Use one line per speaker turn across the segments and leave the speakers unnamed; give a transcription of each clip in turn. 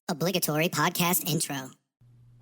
Obligatory podcast intro.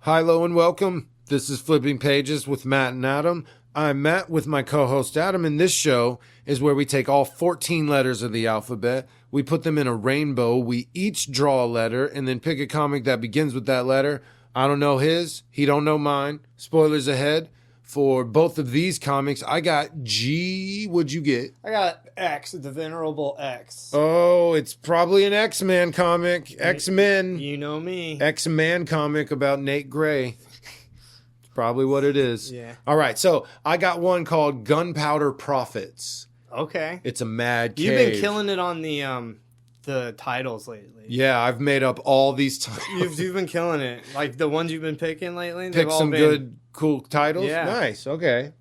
Hi, hello, and welcome. This is Flipping Pages with Matt and Adam. I'm Matt with my co-host Adam, and this show is where we take all 14 letters of the alphabet, we put them in a rainbow, we each draw a letter, and then pick a comic that begins with that letter. I don't know his, he don't know mine. Spoilers ahead. For both of these comics, I got G. What'd you get?
I got X, the Venerable X.
Oh, it's probably an X-Men comic. X-Men.
You know me.
X-Man comic about Nate Gray. It's probably what it is.
Yeah.
All right, so I got one called Gunpowder Prophets.
Okay.
It's a mad cave.
You've been killing it on the titles lately.
Yeah, I've made up all these titles.
You've been killing it. Like the ones you've been picking lately.
Pick some good, cool titles?
Yeah.
Nice, okay.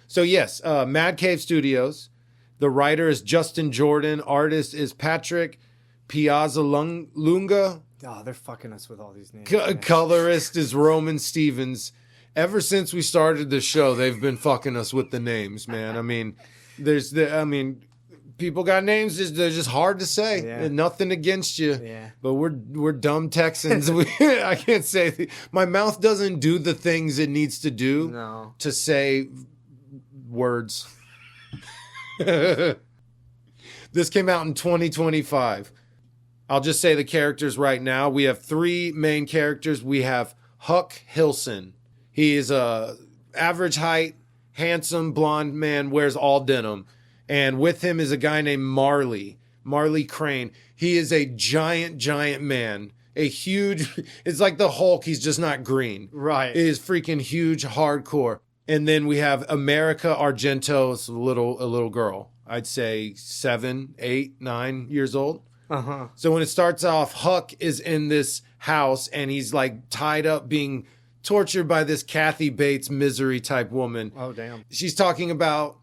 So yes, Mad Cave Studios. The writer is Justin Jordan. Artist is Patrick Piazzalunga.
Oh, they're fucking us with all these names.
Colorist is Roman Stevens. Ever since we started the show, they've been fucking us with the names, man. I mean, people got names, they're just hard to say.
Yeah.
Nothing against you.
Yeah.
But we're dumb Texans. I can't say. My mouth doesn't do the things it needs to do to say words. This came out in 2025. I'll just say the characters right now. We have three main characters. We have Huck Hilson. He is a average height, handsome, blonde man, wears all denim. And with him is a guy named Marley Crane. He is a giant man. A huge, it's like the Hulk, he's just not green.
Right.
It is freaking huge, hardcore. And then we have America Argento. It's a little girl. I'd say 7, 8, 9 years old.
Uh-huh.
So when it starts off, Huck is in this house and he's like tied up being tortured by this Kathy Bates misery type woman.
Oh, damn.
She's talking about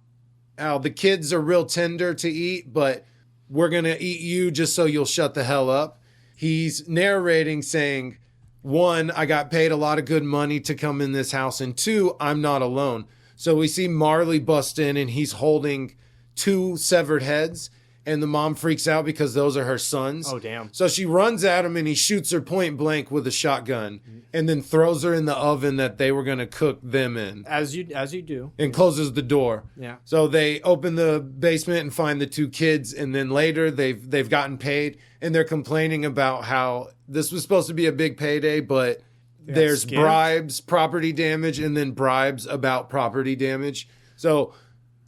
how the kids are real tender to eat, but we're going to eat you just so you'll shut the hell up. He's narrating saying, 1, I got paid a lot of good money to come in this house, and 2, I'm not alone. So we see Marley bust in and he's holding 2 severed heads, and the mom freaks out because those are her sons.
Oh, damn.
So she runs at him and he shoots her point blank with a shotgun and then throws her in the oven that they were going to cook them in.
As you do.
And closes the door.
Yeah.
So they open the basement and find the 2 kids, and then later they've gotten paid, and they're complaining about how this was supposed to be a big payday, but there's
scammed.
bribes, property damage, and then bribes about property damage. So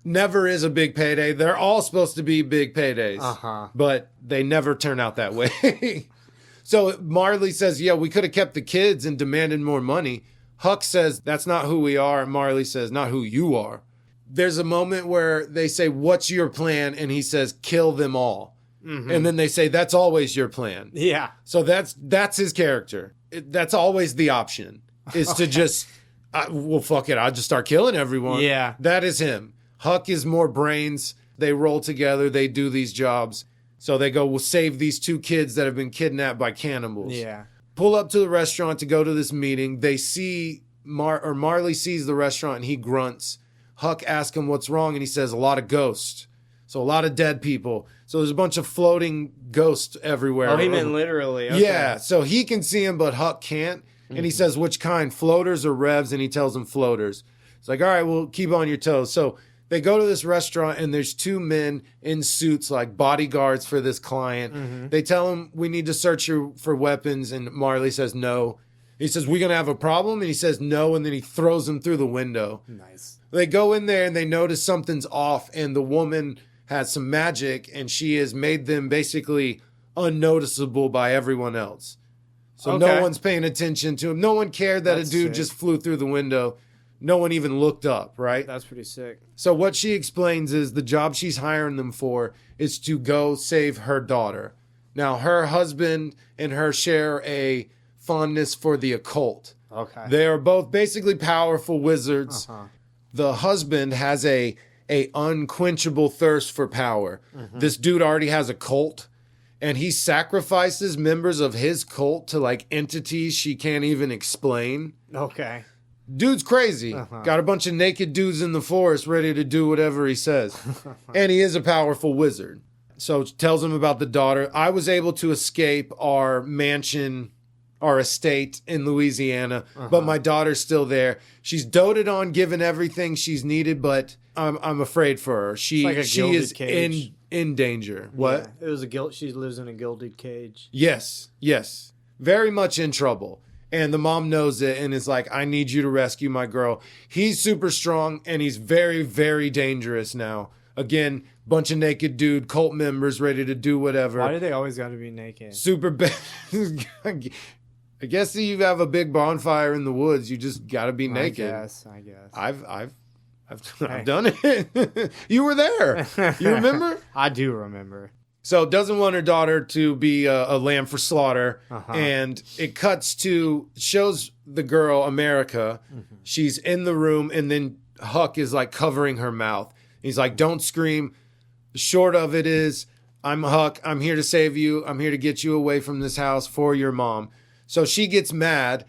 never is a big payday. They're all supposed to be big paydays, but they never turn out that way. So Marley says, yeah, we could have kept the kids and demanded more money. Huck says, that's not who we are. And Marley says, not who you are. There's a moment where they say, what's your plan? And he says, kill them all. Mm-hmm. And then they say, that's always your plan.
Yeah.
So that's his character. That's always the option, is to just, well, fuck it. I'll just start killing everyone.
Yeah.
That is him. Huck is more brains. They roll together. They do these jobs. So they go, we'll save these 2 kids that have been kidnapped by cannibals.
Yeah.
Pull up to the restaurant to go to this meeting. They see, Marley sees the restaurant and he grunts. Huck asks him what's wrong, and he says, a lot of ghosts. So a lot of dead people. So there's a bunch of floating ghosts everywhere.
Oh, he meant literally. Okay.
Yeah, so he can see them, but Huck can't. And he says, which kind, floaters or revs? And he tells them floaters. It's like, all right, well, keep on your toes. So they go to this restaurant, and there's 2 men in suits, like bodyguards for this client. Mm-hmm. They tell him, we need to search you for weapons, and Marley says no. He says, we going to have a problem? And he says no, and then he throws them through the window.
Nice.
They go in there, and they notice something's off, and the woman has some magic, and she has made them basically unnoticeable by everyone else. So no one's paying attention to him. No one cared that a dude just flew through the window. No one even looked up, right?
That's pretty sick.
So what she explains is the job she's hiring them for is to go save her daughter. Now, her husband and her share a fondness for the occult.
Okay.
They are both basically powerful wizards. The husband has a unquenchable thirst for power. Mm-hmm. This dude already has a cult, and he sacrifices members of his cult to like entities she can't even explain.
Okay.
Dude's crazy. Got a bunch of naked dudes in the forest ready to do whatever he says. And he is a powerful wizard. So tells him about the daughter. I was able to escape our mansion our estate in Louisiana, but my daughter's still there. She's doted on, given everything she's needed, but I'm afraid for her. She is in danger. What?
Yeah, it was a guilt. She lives in a gilded cage.
Yes. Very much in trouble. And the mom knows it and is like, I need you to rescue my girl. He's super strong and he's very, very dangerous now. Again, bunch of naked dude, cult members ready to do whatever.
Why do they always got to be naked?
Super bad. I guess if you have a big bonfire in the woods, you just got to be naked.
I guess.
I've done it. You were there. You remember?
I do remember.
So doesn't want her daughter to be a lamb for slaughter. And it shows the girl, America. She's in the room and then Huck is like covering her mouth. He's like, don't scream. The short of it is, I'm Huck. I'm here to save you. I'm here to get you away from this house for your mom. So she gets mad.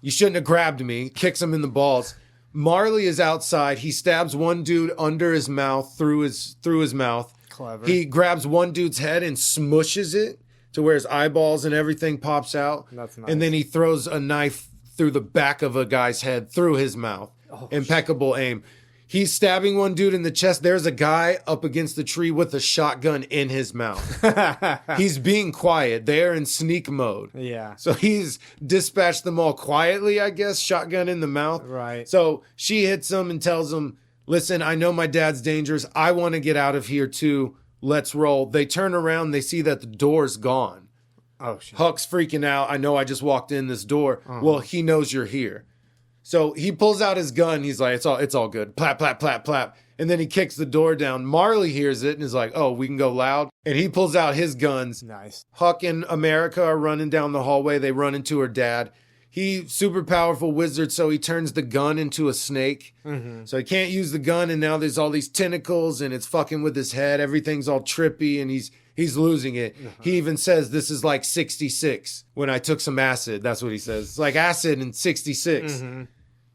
You shouldn't have grabbed me. Kicks him in the balls. Marley is outside. He stabs one dude under his mouth, through his mouth.
Clever.
He grabs one dude's head and smushes it to where his eyeballs and everything pops out.
That's nice.
And then he throws a knife through the back of a guy's head, through his mouth. Impeccable aim. He's stabbing one dude in the chest. There's a guy up against the tree with a shotgun in his mouth. He's being quiet. They're in sneak mode.
Yeah.
So he's dispatched them all quietly, I guess, shotgun in the mouth.
Right.
So she hits him and tells him, listen, I know my dad's dangerous. I want to get out of here too. Let's roll. They turn around. They see that the door's gone.
Oh, shit.
Huck's freaking out. I know I just walked in this door. Well, he knows you're here. So he pulls out his gun. He's like, it's all good. Plap, plap, plap, plap. And then he kicks the door down. Marley hears it and is like, oh, we can go loud. And he pulls out his guns.
Nice.
Huck and America are running down the hallway. They run into her dad. He's super powerful wizard, so he turns the gun into a snake. So he can't use the gun, and now there's all these tentacles, and it's fucking with his head. Everything's all trippy, and he's losing it. He even says, this is like 66. When I took some acid, that's what he says. It's like acid in 66.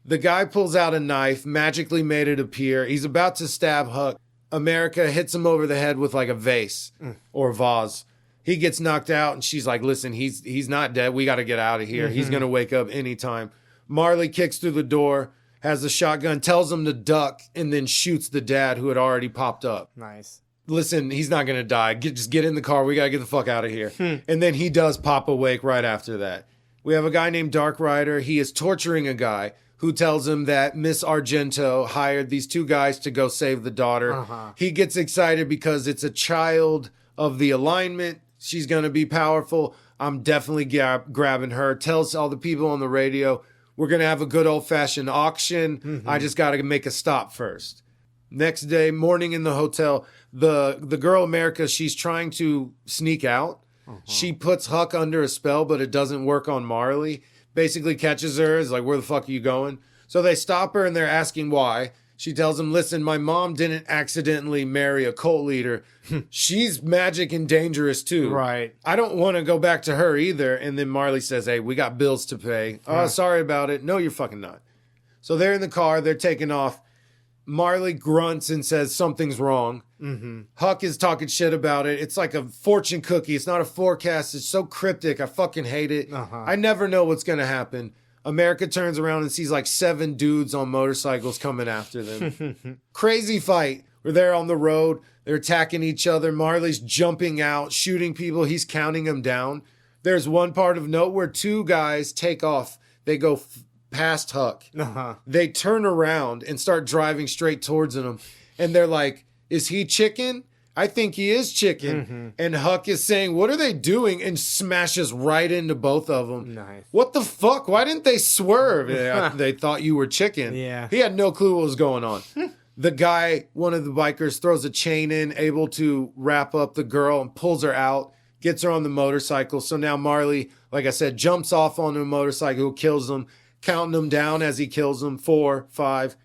The guy pulls out a knife, magically made it appear. He's about to stab Huck. America hits him over the head with like a vase or vase. He gets knocked out, and she's like, listen, he's not dead. We got to get out of here. He's going to wake up anytime. Marley kicks through the door, has the shotgun, tells him to duck, and then shoots the dad who had already popped up.
Nice.
Listen, he's not going to die. Just get in the car. We got to get the fuck out of here. And then he does pop awake right after that. We have a guy named Dark Rider. He is torturing a guy who tells him that Miss Argento hired these two guys to go save the daughter. He gets excited because it's a child of the alignment. She's going to be powerful. I'm definitely grabbing her. Tells all the people on the radio, we're going to have a good old-fashioned auction. I just got to make a stop first. Next day, morning in the hotel, the girl America, she's trying to sneak out. She puts Huck under a spell, but it doesn't work on Marley. Basically catches her, is like, where the fuck are you going? So they stop her and they're asking why. She tells him, listen, my mom didn't accidentally marry a cult leader. She's magic and dangerous too.
Right.
I don't want to go back to her either. And then Marley says, hey, we got bills to pay. Oh, sorry about it. No, you're fucking not. So they're in the car. They're taking off. Marley grunts and says something's wrong. Huck is talking shit about it. It's like a fortune cookie. It's not a forecast. It's so cryptic. I fucking hate it. I never know what's going to happen. America turns around and sees like 7 dudes on motorcycles coming after them. Crazy fight. We're there on the road. They're attacking each other. Marley's jumping out, shooting people. He's counting them down. There's one part of note where 2 guys take off. They go past Huck. They turn around and start driving straight towards him. And they're like, is he chicken? I think he is chicken. And Huck is saying, what are they doing? And smashes right into both of them.
Nice.
What the fuck? Why didn't they swerve? They thought you were chicken.
Yeah.
He had no clue what was going on. The guy, one of the bikers, throws a chain in, able to wrap up the girl and pulls her out, gets her on the motorcycle. So now Marley, like I said, jumps off on a motorcycle, kills them, counting them down as he kills them. 4, 5.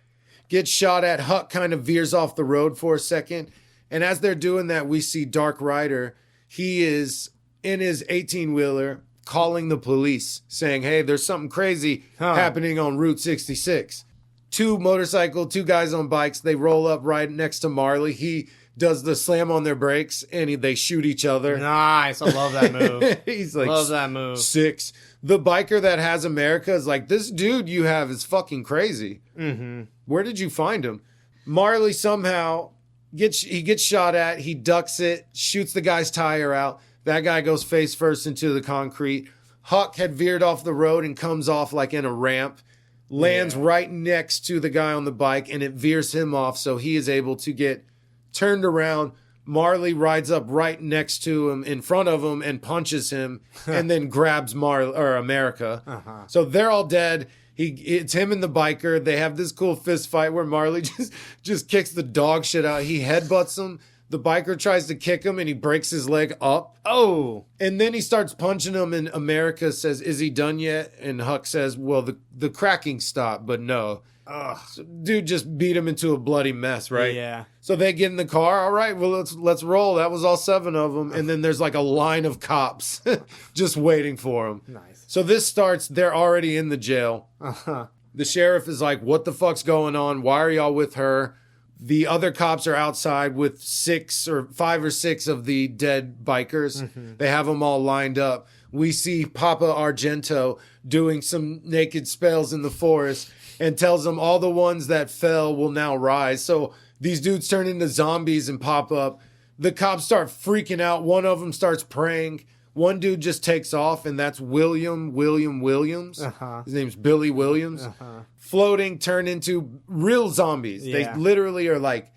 Gets shot at. Huck kind of veers off the road for a second. And as they're doing that, we see Dark Rider. He is in his 18-wheeler calling the police, saying, hey, there's something crazy happening on Route 66. 2 guys on bikes. They roll up right next to Marley. He does the slam on their brakes, and they shoot each other.
Nice. I love that move.
He's like,
love that move.
6. the biker that has America is like, this dude you have is fucking crazy.
Mm-hmm.
Where did you find him? Marley somehow gets shot at. He ducks it, shoots the guy's tire out. That guy goes face first into the concrete. Huck had veered off the road and comes off like in a ramp, lands right next to the guy on the bike, and it veers him off, so he is able to get turned around. Marley rides up right next to him, in front of him, and punches him, and then grabs America.
Uh-huh.
So they're all dead. It's him and the biker. They have this cool fist fight where Marley just kicks the dog shit out. He headbutts him. The biker tries to kick him, and he breaks his leg up.
Oh.
And then he starts punching him, and America says, is he done yet? And Huck says, well, the cracking stopped, but no. So dude just beat him into a bloody mess, right?
Yeah.
So they get in the car. All right, well, let's roll. That was all 7 of them. And then there's like a line of cops just waiting for him.
Nice.
So this starts, they're already in the jail.
Uh-huh.
The sheriff is like, what the fuck's going on? Why are y'all with her? The other cops are outside with 5 or 6 of the dead bikers. Mm-hmm. They have them all lined up. We see Papa Argento doing some naked spells in the forest and tells them all the ones that fell will now rise. So these dudes turn into zombies and pop up. The cops start freaking out. One of them starts praying. One dude just takes off, and that's William Williams.
Uh-huh.
His name's Billy Williams.
Uh-huh.
Floating, turned into real zombies.
Yeah.
They literally are like,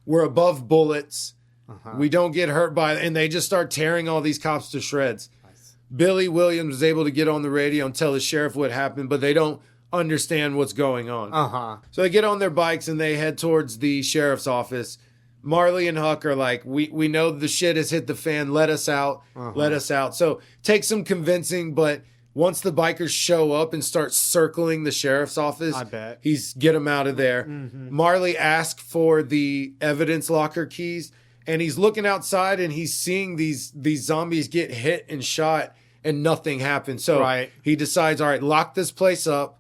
we're above bullets.
Uh-huh.
We don't get hurt by it. And they just start tearing all these cops to shreds.
Nice.
Billy Williams is able to get on the radio and tell the sheriff what happened, but they don't understand what's going on.
Uh-huh.
So they get on their bikes and they head towards the sheriff's office. Marley and Huck are like, we know the shit has hit the fan. Let us out.
Uh-huh.
Let us out. So take some convincing, but once the bikers show up and start circling the sheriff's office,
I bet.
he's get them out of there.
Mm-hmm.
Marley asks for the evidence locker keys, and he's looking outside and he's seeing these zombies get hit and shot and nothing happens. So he decides, all right, lock this place up.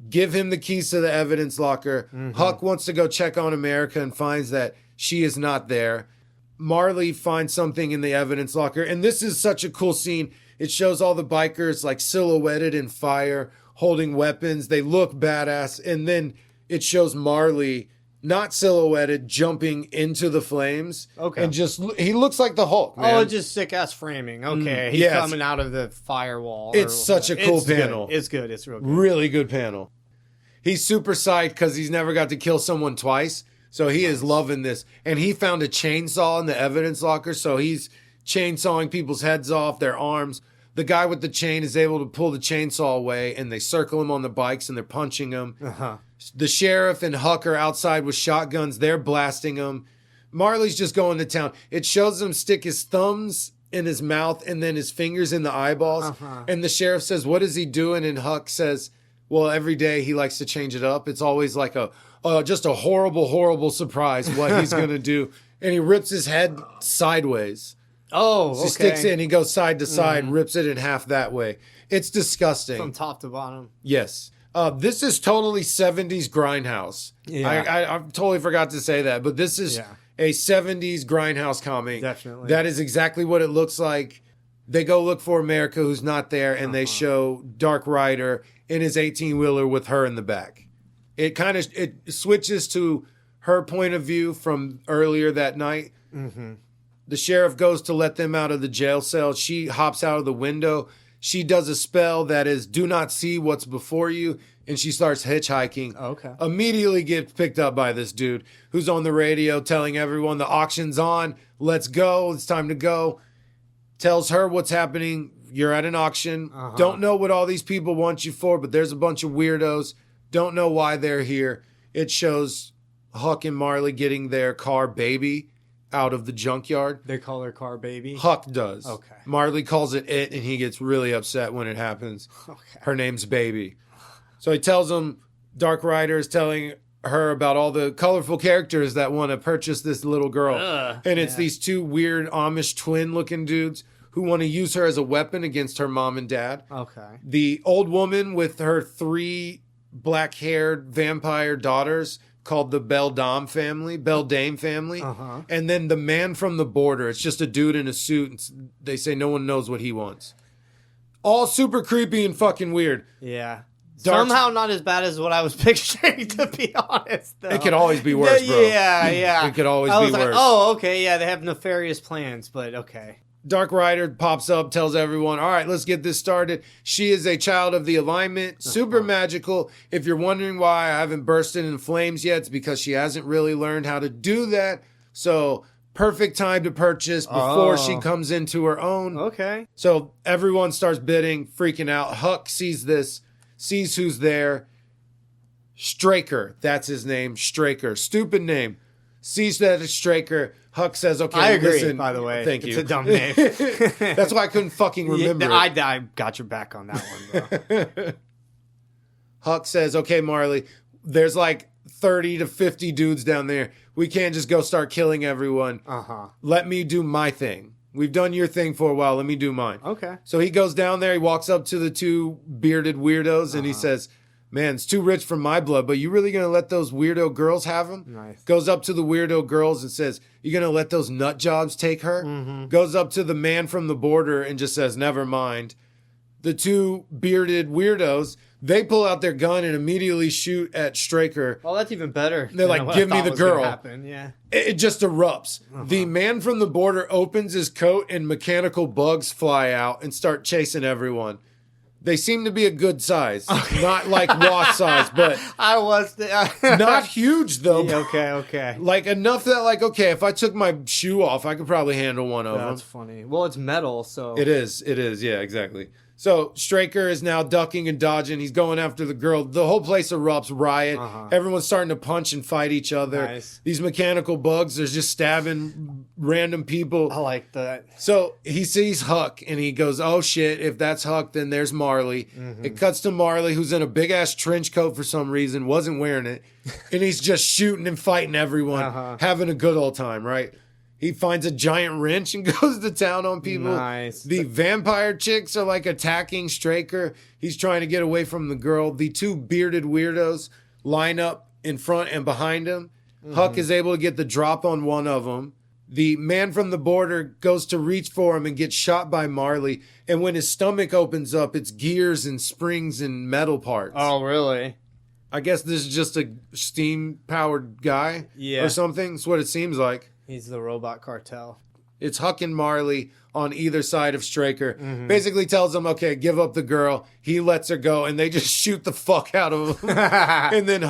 Give him the keys to the evidence locker. Mm-hmm. Huck wants to go check on America and finds that she is not there. Marley finds something in the evidence locker. And this is such a cool scene. It shows all the bikers like silhouetted in fire, holding weapons. They look badass. And then it shows Marley, not silhouetted, jumping into the flames.
Okay.
And he looks like the Hulk, man.
Oh, just sick ass framing. Okay. He's coming out of the firewall.
It's such a cool panel.
Good. It's good. It's real good.
Really good panel. He's super psyched because he's never got to kill someone twice. So he is loving this. And he found a chainsaw in the evidence locker. So he's chainsawing people's heads off, their arms. The guy with the chain is able to pull the chainsaw away, and they circle him on the bikes and they're punching him.
Uh-huh.
The sheriff and Huck are outside with shotguns. They're blasting him. Marley's just going to town. It shows him stick his thumbs in his mouth and then his fingers in the eyeballs.
Uh-huh.
And the sheriff says, what is he doing? And Huck says, well, every day he likes to change it up. It's always like just a horrible, horrible surprise what he's going to do. And he rips his head sideways.
Oh, okay.
He sticks it and he goes side to side and rips it in half that way. It's disgusting.
From top to bottom.
Yes. This is totally 70s grindhouse.
Yeah.
I totally forgot to say that, but this is a 70s grindhouse comic.
Definitely.
That is exactly what it looks like. They go look for America, who's not there, and they show Dark Rider in his 18-wheeler with her in the back. It switches to her point of view from earlier that night.
Mm-hmm.
The sheriff goes to let them out of the jail cell. She hops out of the window. She does a spell that is do not see what's before you, and she starts hitchhiking.
Okay.
Immediately gets picked up by this dude who's on the radio telling everyone the auction's on. Let's go. It's time to go. Tells her what's happening. You're at an auction.
Uh-huh.
Don't know what all these people want you for, but there's a bunch of weirdos. Don't know why they're here. It shows Huck and Marley getting their car Baby out of the junkyard.
They call her car Baby?
Huck does.
Okay.
Marley calls it, and he gets really upset when it happens.
Okay.
Her name's Baby. So he tells him, Dark Rider is telling her about all the colorful characters that want to purchase this little girl. And it's these two weird Amish twin-looking dudes who want to use her as a weapon against her mom and dad.
Okay.
The old woman with her 3 black-haired vampire daughters called the Beldame family.
Uh-huh.
And then the man from the border. It's just a dude in a suit. They say no one knows what he wants. All super creepy and fucking weird.
Yeah.
Dark-
Somehow not as bad as what I was picturing, to be honest, though.
It could always be worse, bro.
Yeah.
It could always
I
be
was like,
worse.
oh, okay, yeah, they have nefarious plans, but okay.
Dark Rider pops up, tells everyone, all right, let's get this started. She is a child of the alignment, super magical. If you're wondering why I haven't bursted in flames yet, it's because she hasn't really learned how to do that. So perfect time to purchase before she comes into her own.
Okay.
So everyone starts bidding, freaking out. Huck sees this, sees who's there. Straker, that's his name, Straker. Stupid name. Sees that it's Straker. Huck says, okay,
I agree,
listen.
by the way.
Thank you.
It's a dumb name.
That's why I couldn't fucking remember it.
I got your back on that one, bro.
Huck says, okay, Marley, there's like 30 to 50 dudes down there. We can't just go start killing everyone. Let me do my thing. We've done your thing for a while. Let me do mine.
Okay.
So he goes down there. He walks up to the two bearded weirdos and he says, man, it's too rich for my blood, but you really going to let those weirdo girls have him?
Nice.
Goes up to the weirdo girls and says, you going to let those nut jobs take her? Goes up to the man from the border and just says, never mind. The two bearded weirdos, they pull out their gun and immediately shoot at Straker.
Oh, that's even better.
They're like, give me the girl.
Yeah.
It just erupts. The man from the border opens his coat and mechanical bugs fly out and start chasing everyone. They seem to be a good size. Not like Wasp size, but
I was
not huge though.
Okay.
Like enough that like, okay, if I took my shoe off, I could probably handle one of them.
That's funny. Well, it's metal, so.
It is. Yeah, exactly. So Straker is now ducking and dodging. He's going after the girl. The whole place erupts, riot. Everyone's starting to punch and fight each other.
Nice.
These mechanical bugs are just stabbing random people.
I like that.
So he sees Huck and he goes, oh shit, if that's Huck, then there's Marley. It cuts to Marley, who's in a big ass trench coat for some reason, wasn't wearing it. And he's just shooting and fighting everyone, having a good old time, right? He finds a giant wrench and goes to town on people.
Nice.
The vampire chicks are like attacking Straker. He's trying to get away from the girl. The two bearded weirdos line up in front and behind him. Huck is able to get the drop on one of them. The man from the border goes to reach for him and gets shot by Marley. And when his stomach opens up, it's gears and springs and metal parts.
Oh, really?
I guess this is just a steam-powered guy or something. That's what it seems like.
He's the robot cartel.
It's Huck and Marley on either side of Straker. Basically tells them, okay, give up the girl. He lets her go, and they just shoot the fuck out of him. And then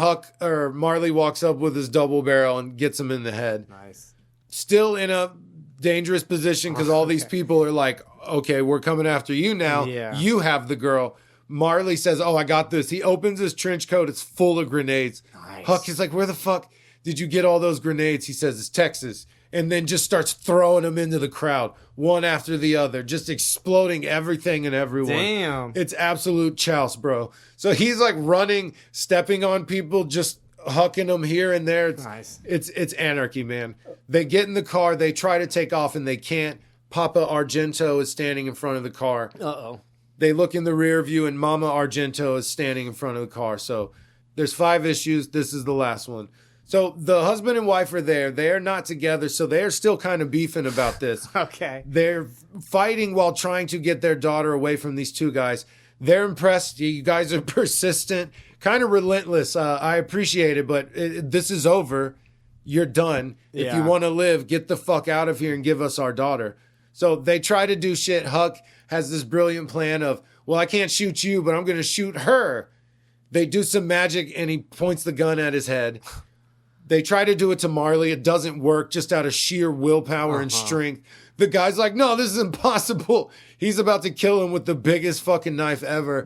Marley walks up with his double barrel and gets him in the head.
Nice.
Still in a dangerous position because all these people are like, okay, we're coming after you now.
Yeah.
You have the girl. Marley says, oh, I got this. He opens his trench coat. It's full of grenades.
Nice.
Huck is like, where the fuck did you get all those grenades? He says, it's Texas. And then just starts throwing them into the crowd, one after the other, just exploding everything and everyone.
Damn.
It's absolute chouse, bro. So he's like running, stepping on people, just hucking them here and there.
Nice.
It's anarchy, man. They get in the car, they try to take off, and they can't. Papa Argento is standing in front of the car.
Uh-oh.
They look in the rear view, and Mama Argento is standing in front of the car. So there's 5 issues. This is the last one. So the husband and wife are there. They are not together, so they're still kind of beefing about this.
Okay.
They're fighting while trying to get their daughter away from these two guys. They're impressed. You guys are persistent, kind of relentless. I appreciate it, but this is over. You're done. If you want to live, get the fuck out of here and give us our daughter. So they try to do shit. Huck has this brilliant plan of, well, I can't shoot you, but I'm going to shoot her. They do some magic, and he points the gun at his head. They try to do it to Marley. It doesn't work, just out of sheer willpower and strength. The guy's like, no, this is impossible. He's about to kill him with the biggest fucking knife ever.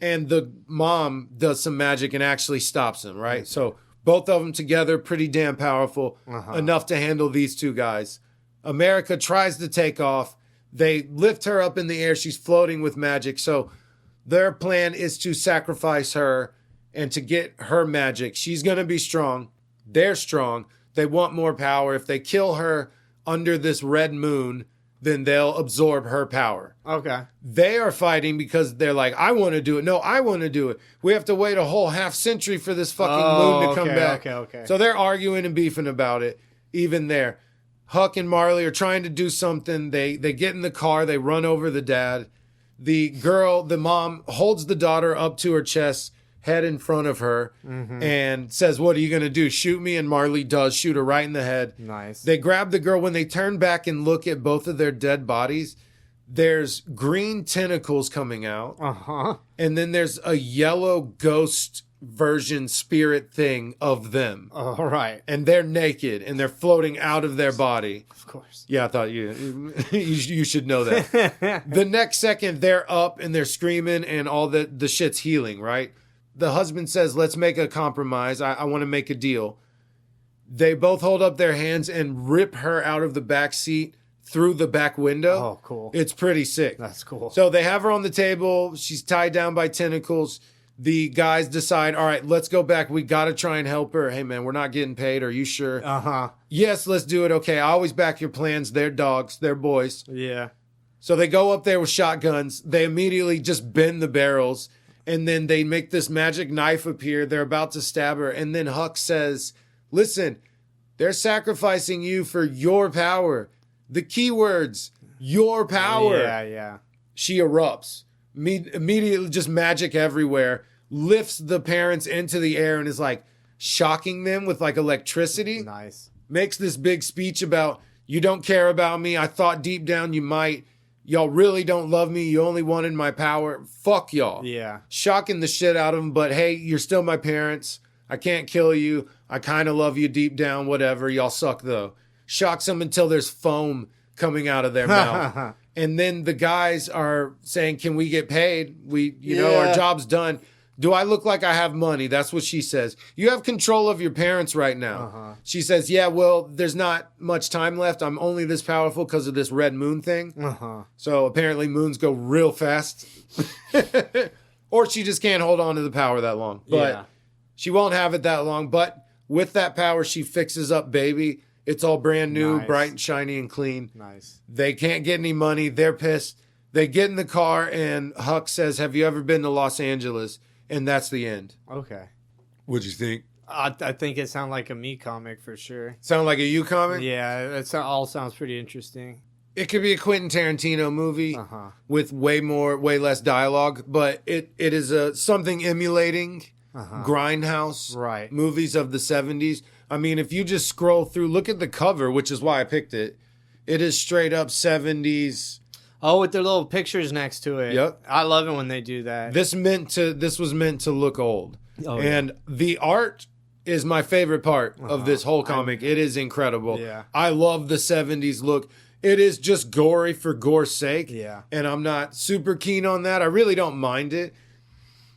And the mom does some magic and actually stops him, right? So both of them together, pretty damn powerful, enough to handle these two guys. America tries to take off. They lift her up in the air. She's floating with magic. So their plan is to sacrifice her and to get her magic. She's going to be strong. They're strong. They want more power. If they kill her under this red moon, then they'll absorb her power.
Okay.
They are fighting because they're like, I want to do it. No, I want to do it. We have to wait a whole half century for this fucking moon to come back.
Okay.
So they're arguing and beefing about it, even there. Huck and Marley are trying to do something. They get in the car. They run over the dad. The mom holds the daughter up to her chest, head in front of her, and says, "What are you going to do? Shoot me?" And Marley does shoot her right in the head.
Nice.
They grab the girl. When they turn back and look at both of their dead bodies, there's green tentacles coming out. And then there's a yellow ghost version spirit thing of them.
All right.
And they're naked and they're floating out of their body.
Of course.
Yeah, I thought you should know that. The next second, they're up and they're screaming and all the shit's healing, right? The husband says, "Let's make a compromise. I want to make a deal." They both hold up their hands and rip her out of the back seat through the back window.
Oh, cool.
It's pretty sick.
That's cool.
So they have her on the table. She's tied down by tentacles. The guys decide, all right, let's go back. We got to try and help her. Hey, man, we're not getting paid. Are you sure? Yes, let's do it. Okay, I always back your plans. They're dogs. They're boys.
Yeah.
So they go up there with shotguns. They immediately just bend the barrels. And then they make this magic knife appear. They're about to stab her. And then Huck says, "Listen, they're sacrificing you for your power." The keywords, your power.
Yeah.
She erupts. Immediately, just magic everywhere. Lifts the parents into the air and is like shocking them with like electricity.
Nice.
Makes this big speech about, "You don't care about me. I thought deep down you might. Y'all really don't love me. You only wanted my power. Fuck y'all."
Yeah.
Shocking the shit out of them. But hey, you're still my parents. I can't kill you. I kind of love you deep down. Whatever. Y'all suck though. Shocks them until there's foam coming out of their mouth. And then the guys are saying, "Can we get paid? Our job's done." "Do I look like I have money?" That's what she says. "You have control of your parents right now." She says, "Yeah, well, there's not much time left. I'm only this powerful because of this red moon thing." So apparently moons go real fast. Or she just can't hold on to the power that long. But she won't have it that long. But with that power, she fixes up baby. It's all brand new, bright and shiny and clean.
Nice.
They can't get any money. They're pissed. They get in the car and Huck says, "Have you ever been to Los Angeles?" And that's the end.
Okay.
What'd you think?
I think it sounded like a me comic for sure.
Sound like a you comic?
Yeah, it all sounds pretty interesting.
It could be a Quentin Tarantino movie with way less dialogue, but it is something emulating Grindhouse movies of the 70s. I mean, if you just scroll through, look at the cover, which is why I picked it. It is straight up 70s.
Oh, with their little pictures next to it.
Yep.
I love it when they do that.
This was meant to look old.
Oh,
and the art is my favorite part of this whole comic. It is incredible.
Yeah.
I love the 70s look. It is just gory for gore's sake.
Yeah.
And I'm not super keen on that. I really don't mind it.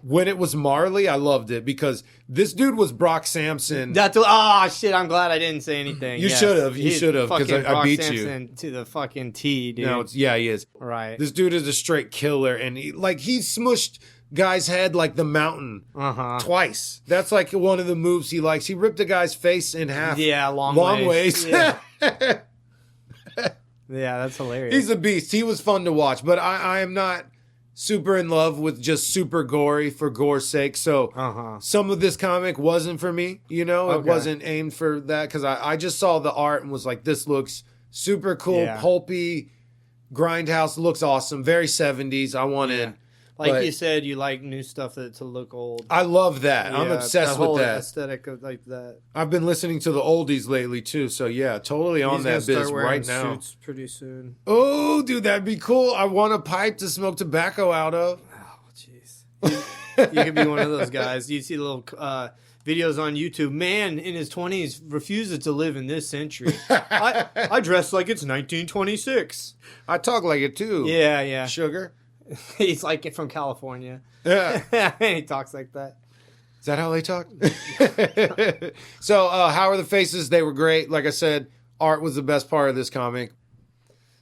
When it was Marley, I loved it because this dude was Brock Sampson.
Shit, I'm glad I didn't say anything.
You should have. You should have because I beat
Sampson you. To the fucking T, dude.
No, he is.
Right.
This dude is a straight killer. And he smushed guy's head like the mountain twice. That's like one of the moves he likes. He ripped a guy's face in half.
Yeah, long
ways.
Yeah. Yeah, that's hilarious.
He's a beast. He was fun to watch, but I am not super in love with just super gory for gore's sake. So some of this comic wasn't for me, It wasn't aimed for that because I just saw the art and was like, this looks super cool, pulpy, Grindhouse looks awesome, very 70s. I wanted...
Like you said, you like new stuff to look old.
I love that. I'm obsessed with that.
Aesthetic of like that.
I've been listening to the oldies lately too, so yeah, totally on that biz right now.
Suits pretty soon.
Oh, dude, that'd be cool. I want a pipe to smoke tobacco out of.
Oh, jeez. You could be one of those guys. You see little videos on YouTube. Man in his 20s refuses to live in this century. I dress like it's 1926.
I talk like it too.
Yeah.
Sugar.
He's like from California.
Yeah.
He talks like that.
Is that how they talk? So, how are the faces? They were great. Like I said, art was the best part of this comic.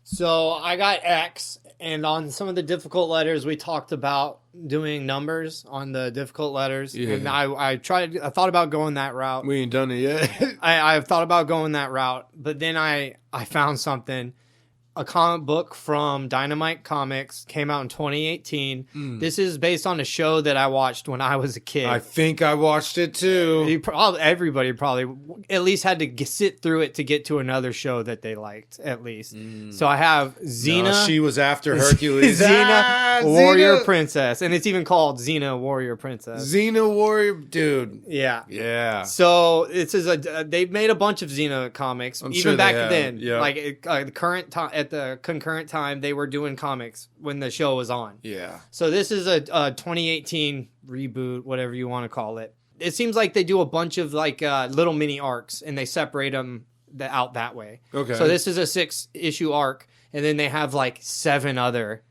So, I got X, and on some of the difficult letters, we talked about doing numbers on the difficult letters. Yeah. And I thought about going that route.
We ain't done it yet.
I thought about going that route, but then I found something. a comic book from Dynamite Comics. Came out in 2018. This is based on a show that I watched when I was a kid.
I think I watched it too.
Everybody probably at least had to sit through it to get to another show that they liked, at least. So I have Xena.
No, she was after Hercules.
Xena, Warrior Princess. And it's even called Xena, Warrior Princess.
Xena Warrior, dude.
Yeah.
Yeah.
So this is they made a bunch of Xena comics even back then.
Yep.
Like the current time, at the concurrent time, they were doing comics when the show was on.
Yeah.
So this is a 2018 reboot, whatever you want to call it. It seems like they do a bunch of like little mini arcs and they separate them out that way. Okay. So this is a 6-issue arc, and then they have like 7 other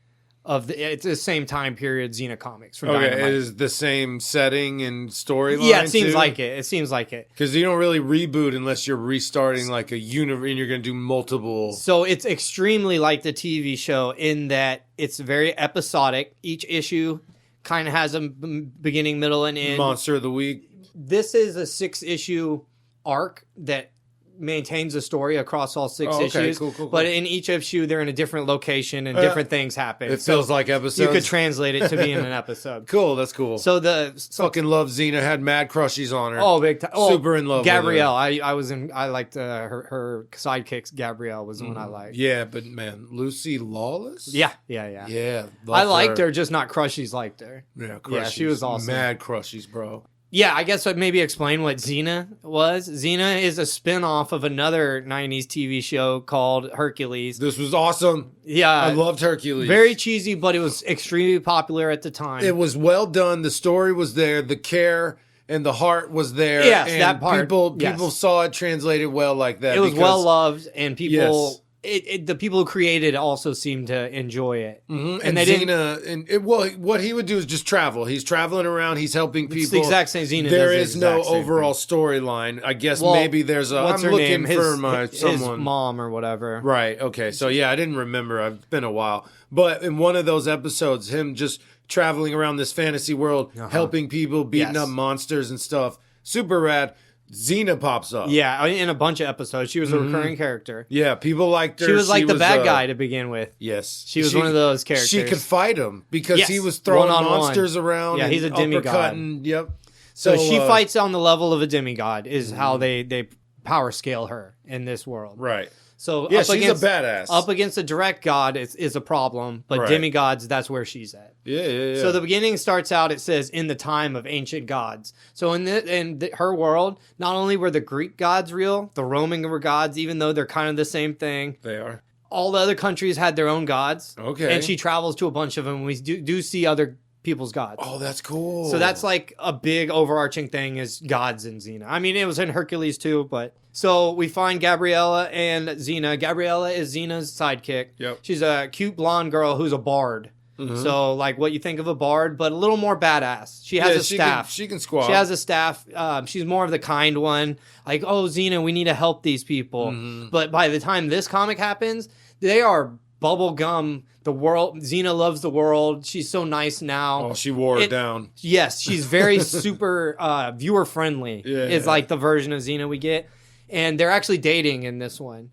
it's the same time period Xena comics from Dynamite.
It is the same setting and storyline.
Yeah, it seems like it. It seems like it.
Because you don't really reboot unless you're restarting like a universe and you're going to do multiple.
So it's extremely like the TV show in that it's very episodic. Each issue kind of has a beginning, middle, and end.
Monster of the Week.
This is a 6-issue arc that maintains the story across all 6 issues. Cool. But in each issue, they're in a different location and different things happen.
It feels like episodes.
You could translate it to be in an episode.
Cool, that's cool.
So
fucking love Xena. Had mad crushies on her.
Oh, big time. Oh,
super in love
Gabrielle.
with her.
I liked her sidekicks. Gabrielle was the one I liked.
Yeah, but man, Lucy Lawless?
Yeah. I liked her, just not crushies liked her.
Yeah, crushies.
Yeah, she was awesome.
Mad crushies, bro.
Yeah, I guess I'd maybe explain what Xena was. Xena is a spin-off of another 90s TV show called Hercules.
This was awesome.
Yeah.
I loved Hercules.
Very cheesy, but it was extremely popular at the time.
It was well done. The story was there. The care and the heart was there.
Yes,
and
that part.
People saw it translated well like that.
It was well loved, and people... Yes. The people who created it also seemed to enjoy it.
Mm-hmm. And they Xena, what he would do is just travel. He's traveling around. He's helping people.
It's the exact same Xena.
There is no overall storyline. I guess maybe there's a. I'm looking for
his mom or whatever.
Right. Okay. So yeah, I didn't remember. It's been a while. But in one of those episodes, him just traveling around this fantasy world, helping people, beating up monsters and stuff. Super rad. Xena pops up.
Yeah, in a bunch of episodes. She was a recurring character.
Yeah, people liked her.
She was like the bad guy to begin with.
Yes.
She was one of those characters.
She could fight him because he was throwing monsters around.
Yeah, he's a demigod.
Yep.
So she fights on the level of a demigod is how they power scale her in this world.
Right.
So
she's a badass.
Up against a direct god is a problem, but demigods, that's where she's at.
Yeah.
So the beginning starts out, it says, in the time of ancient gods. So in her world, not only were the Greek gods real, the Roman were gods, even though they're kind of the same thing.
They are.
All the other countries had their own gods.
Okay.
And she travels to a bunch of them. We do see other people's gods.
Oh, that's cool.
So that's like a big overarching thing is gods in Xena. I mean, it was in Hercules too, but... So we find Gabriella and Xena. Gabriella is Xena's sidekick.
Yep.
She's a cute blonde girl who's a bard. Mm-hmm. So like what you think of a bard, but a little more badass. She has a staff.
She can squat.
She has a staff. She's more of the kind one. Like, oh, Xena, we need to help these people. Mm-hmm. But by the time this comic happens, they are bubblegum. The world. Xena loves the world. She's so nice now.
Oh, she wore it down.
Yes, she's very super viewer friendly. Yeah. Is like the version of Xena we get. And they're actually dating in this one.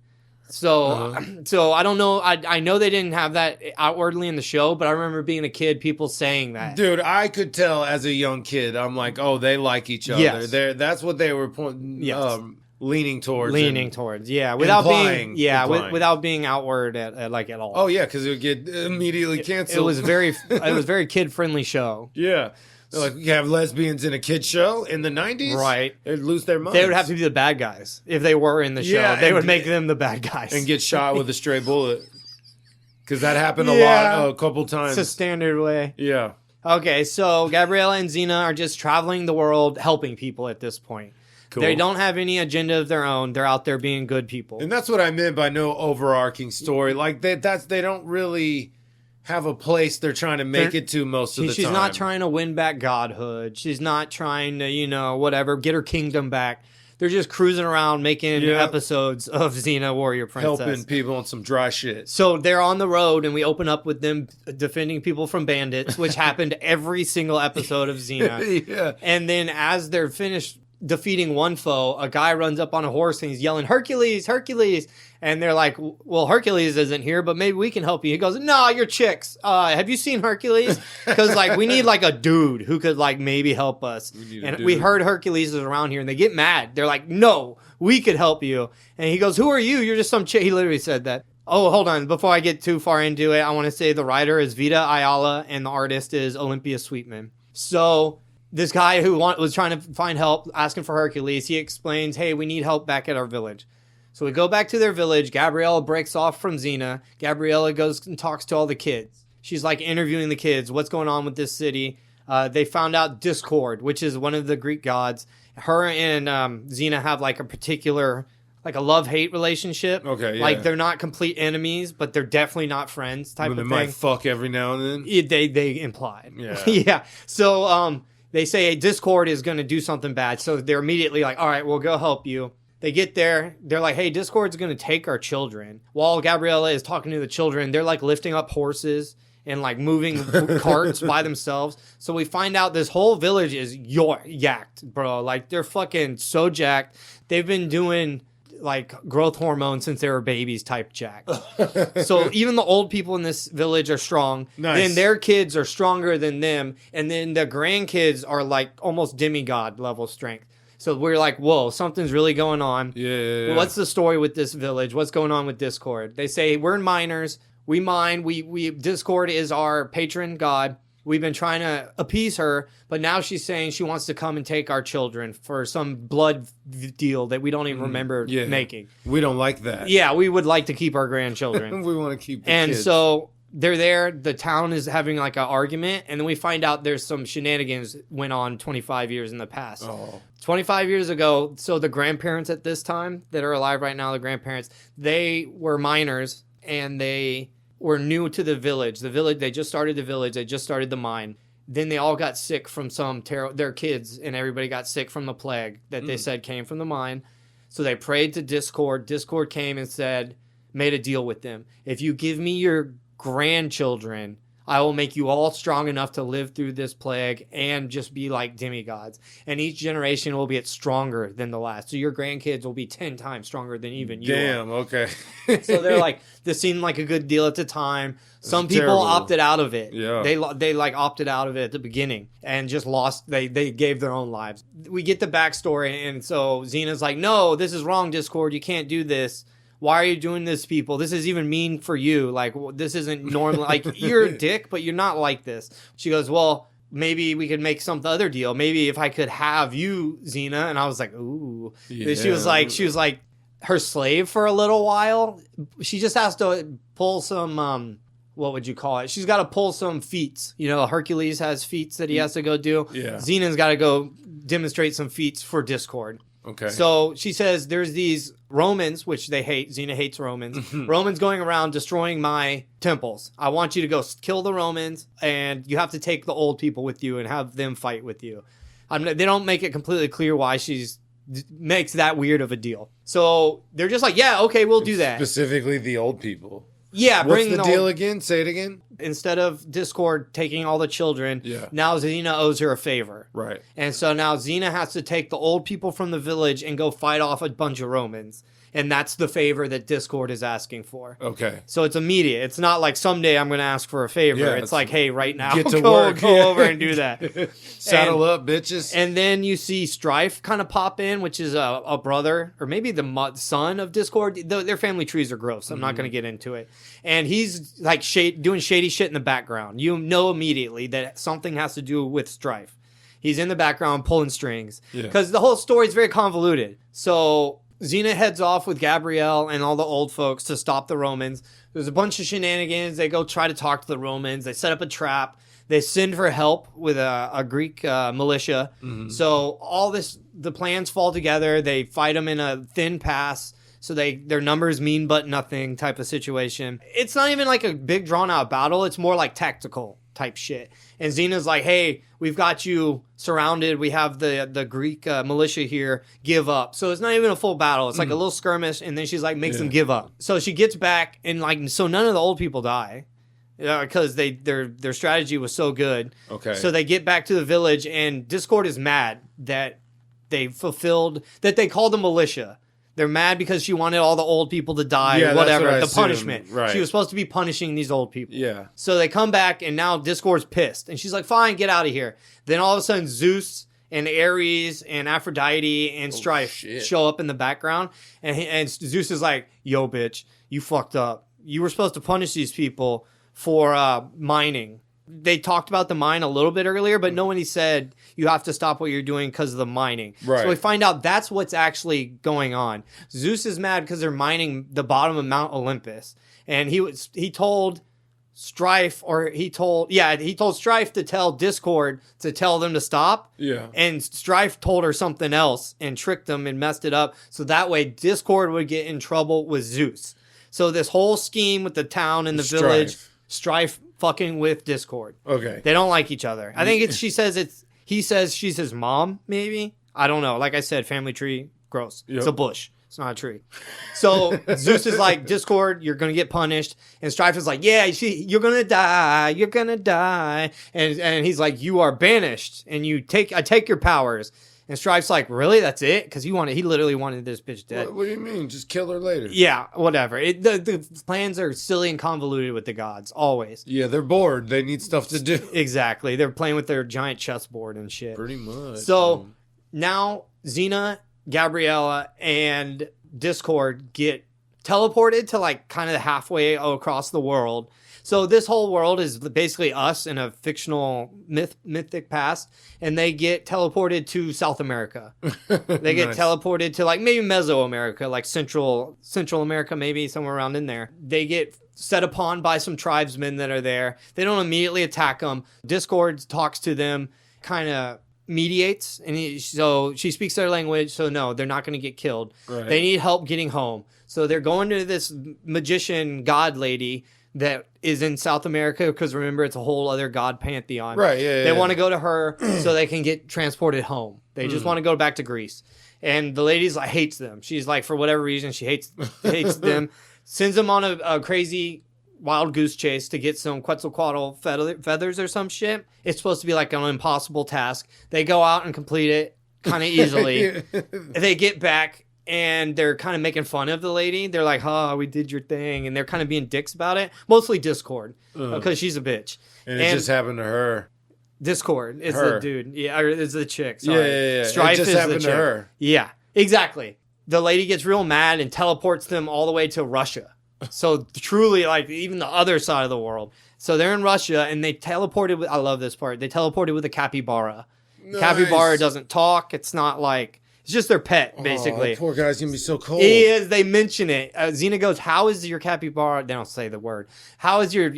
So so I don't know. I know they didn't have that outwardly in the show, but I remember being a kid, people saying that.
Dude, I could tell as a young kid. I'm like, oh, they like each other.
Yes.
That's what they were leaning towards.
Yeah. Without being outward at all.
Oh, yeah, because it would get immediately canceled.
It was very kid-friendly show.
Yeah. Like, you have lesbians in a kid's show in the 90s?
Right.
They'd lose their minds.
They would have to be the bad guys. If they were in the show, they would make them the bad guys.
And get shot with a stray bullet. Because that happened a couple times.
It's a standard way.
Yeah.
Okay, so Gabriella and Xena are just traveling the world, helping people at this point. Cool. They don't have any agenda of their own. They're out there being good people.
And that's what I meant by no overarching story. Like, they don't really... have a place they're trying to make it to most of the time.
She's not trying to win back godhood. She's not trying to, get her kingdom back. They're just cruising around making episodes of Xena Warrior Princess.
Helping people on some dry shit.
So they're on the road, and we open up with them defending people from bandits, which happened every single episode of Xena.
Yeah.
And then as they're finished defeating one foe, a guy runs up on a horse and he's yelling, Hercules, Hercules. And they're like, well, Hercules isn't here, but maybe we can help you. He goes, no, you're chicks. Have you seen Hercules? Because like we need like a dude who could like maybe help us. We heard Hercules is around here, and they get mad. They're like, no, we could help you. And he goes, who are you? You're just some chick. He literally said that. Oh, hold on. Before I get too far into it, I want to say the writer is Vita Ayala and the artist is Olympia Sweetman. So this guy who was trying to find help, asking for Hercules, he explains, hey, we need help back at our village. So we go back to their village. Gabriella breaks off from Xena. Gabriella goes and talks to all the kids. She's like interviewing the kids. What's going on with this city? They found out Discord, which is one of the Greek gods. Her and Xena have like a particular, like a love-hate relationship.
Okay, yeah.
Like they're not complete enemies, but they're definitely not friends type of thing.
They might fuck every now and then.
They implied.
Yeah.
Yeah. So they say hey, Discord is going to do something bad. So they're immediately like, all right, we'll go help you. They get there. They're like, hey, Discord's going to take our children. While Gabriella is talking to the children, they're like lifting up horses and like moving carts by themselves. So we find out this whole village is yacked, bro. Like they're fucking so jacked. They've been doing like growth hormone since they were babies type jack. So even the old people in this village are strong.
Nice.
Then their kids are stronger than them. And then the grandkids are like almost demigod level strength. So we're like, whoa, something's really going on.
Yeah.
What's the story with this village? What's going on with Discord? They say we're miners. We mine. We Discord is our patron god. We've been trying to appease her, but now she's saying she wants to come and take our children for some blood deal that we don't even remember making.
We don't like that.
Yeah, we would like to keep our grandchildren.
We want to keep the
kids. So they're there. The town is having like an argument, and then we find out there's some shenanigans went on 25 years in the past. 25 years ago, so the grandparents at this time that are alive right now, the grandparents, they were miners, and they were new to the village. The village, they just started the village. They just started the mine. Then they all got sick from their kids, and everybody got sick from the plague that they said came from the mine. So they prayed to Discord. Discord came and made a deal with them. If you give me your grandchildren, I will make you all strong enough to live through this plague and just be like demigods. And each generation will get stronger than the last. So your grandkids will be 10 times stronger than even you.
Damn, okay.
So they're like, this seemed like a good deal at the time. Some people opted out of it.
Yeah.
They like opted out of it at the beginning and just lost. They gave their own lives. We get the backstory. And so Xena's like, no, this is wrong, Discord. You can't do this. Why are you doing this, people? This is even mean for you. Like, this isn't normal. Like, you're a dick, but you're not like this. She goes, well, maybe we could make some other deal. Maybe if I could have you, Xena. And I was like, ooh. Yeah. She was like her slave for a little while. She just has to pull some, what would you call it? She's got to pull some feats. You know, Hercules has feats that he has to go do.
Yeah.
Xena's got to go demonstrate some feats for Discord.
Okay.
So she says there's these Romans, which they hate. Xena hates Romans. Romans going around destroying my temples. I want you to go kill the Romans, and you have to take the old people with you and have them fight with you. They don't make it completely clear why makes that weird of a deal. So they're just like, yeah, okay, we'll do that.
Specifically the old people.
Yeah.
What's the deal again? Say it again.
Instead of Discord taking all the children, now Xena owes her a favor.
Right.
And so now Xena has to take the old people from the village and go fight off a bunch of Romans. And that's the favor that Discord is asking for.
Okay.
So it's immediate. It's not like someday I'm going to ask for a favor.
Yeah,
it's like, hey, right now,
get to work.
Go over and do that.
Saddle up, bitches.
And then you see Strife kind of pop in, which is a brother, or maybe the son of Discord. Their family trees are gross. I'm not going to get into it. And he's like doing shady shit in the background. You know immediately that something has to do with Strife. He's in the background pulling strings. Because the whole story is very convoluted. So Xena heads off with Gabrielle and all the old folks to stop the Romans. There's a bunch of shenanigans. They go try to talk to the Romans. They set up a trap. They send for help with a Greek militia. So all the plans fall together. They fight them in a thin pass. So their numbers mean but nothing type of situation. It's not even like a big drawn out battle. It's more like tactical type shit. And Xena's like, hey, we've got you surrounded. We have the Greek militia here. Give up. So it's not even a full battle. It's like a little skirmish. And then she's like, makes them give up. So she gets back and like, so none of the old people die. Because their strategy was so good.
Okay.
So they get back to the village and Discord is mad that they fulfilled, that they called the militia. They're mad because she wanted all the old people to die or whatever.
That's what I
the
assumed.
punishment.
Right.
She was supposed to be punishing these old people.
Yeah.
So they come back, and now Discord's pissed. And she's like, fine, get out of here. Then all of a sudden, Zeus and Ares and Aphrodite and Strife show up in the background. And Zeus is like, yo, bitch, you fucked up. You were supposed to punish these people for mining. They talked about the mine a little bit earlier, but nobody said you have to stop what you're doing because of the mining.
Right.
So we find out that's what's actually going on. Zeus is mad because they're mining the bottom of Mount Olympus. And he told Strife to tell Discord to tell them to stop.
Yeah.
And Strife told her something else and tricked them and messed it up. So that way Discord would get in trouble with Zeus. So this whole scheme with the town and the village, Strife fucking with Discord.
Okay.
They don't like each other. I think he says she's his mom, maybe. I don't know. Like I said, family tree, gross. Yep. It's a bush. It's not a tree. So Zeus is like, Discord, you're going to get punished. And Strife is like, yeah, you're going to die. You're going to die. And he's like, you are banished. And I take your powers. And Strife's like, really? That's it? Because he literally wanted this bitch dead.
What do you mean? Just kill her later.
Yeah, whatever. The plans are silly and convoluted with the gods, always.
Yeah, they're bored. They need stuff to do.
Exactly. They're playing with their giant chessboard and shit.
Pretty much.
So now Xena, Gabriella, and Discord get teleported to like kind of halfway across the world. So this whole world is basically us in a fictional mythic past, and they get teleported to South America. They get teleported to like maybe Mesoamerica, like Central America, maybe somewhere around in there. They get set upon by some tribesmen that are there. They don't immediately attack them. Discord talks to them, kind of mediates, and so she speaks their language, so no, they're not going to get killed. Right. They need help getting home. So they're going to this magician god lady that is in South America, because remember, it's a whole other god pantheon. Right, They want to go to her so they can get transported home. They just want to go back to Greece. And the lady's like, hates them. She's like, for whatever reason, she hates them. Sends them on a crazy wild goose chase to get some Quetzalcoatl feathers or some shit. It's supposed to be like an impossible task. They go out and complete it kind of easily. They get back, and they're kind of making fun of the lady. They're like, we did your thing. And they're kind of being dicks about it. Mostly Discord, because she's a bitch.
And it just happened to her.
Discord is the dude. Yeah, or is the chick. Sorry.
Yeah.
Strife
it just
is
happened
the
to
chick.
her.
Yeah, exactly. The lady gets real mad and teleports them all the way to Russia. So truly, like, even the other side of the world. So they're in Russia, and they teleported with, I love this part, they teleported with a capybara. Nice. Capybara doesn't talk. It's not like, it's just their pet, basically.
That poor guy's going to be so cold.
He is. They mention it. Xena goes, how is your capybara? They don't say the word. How is your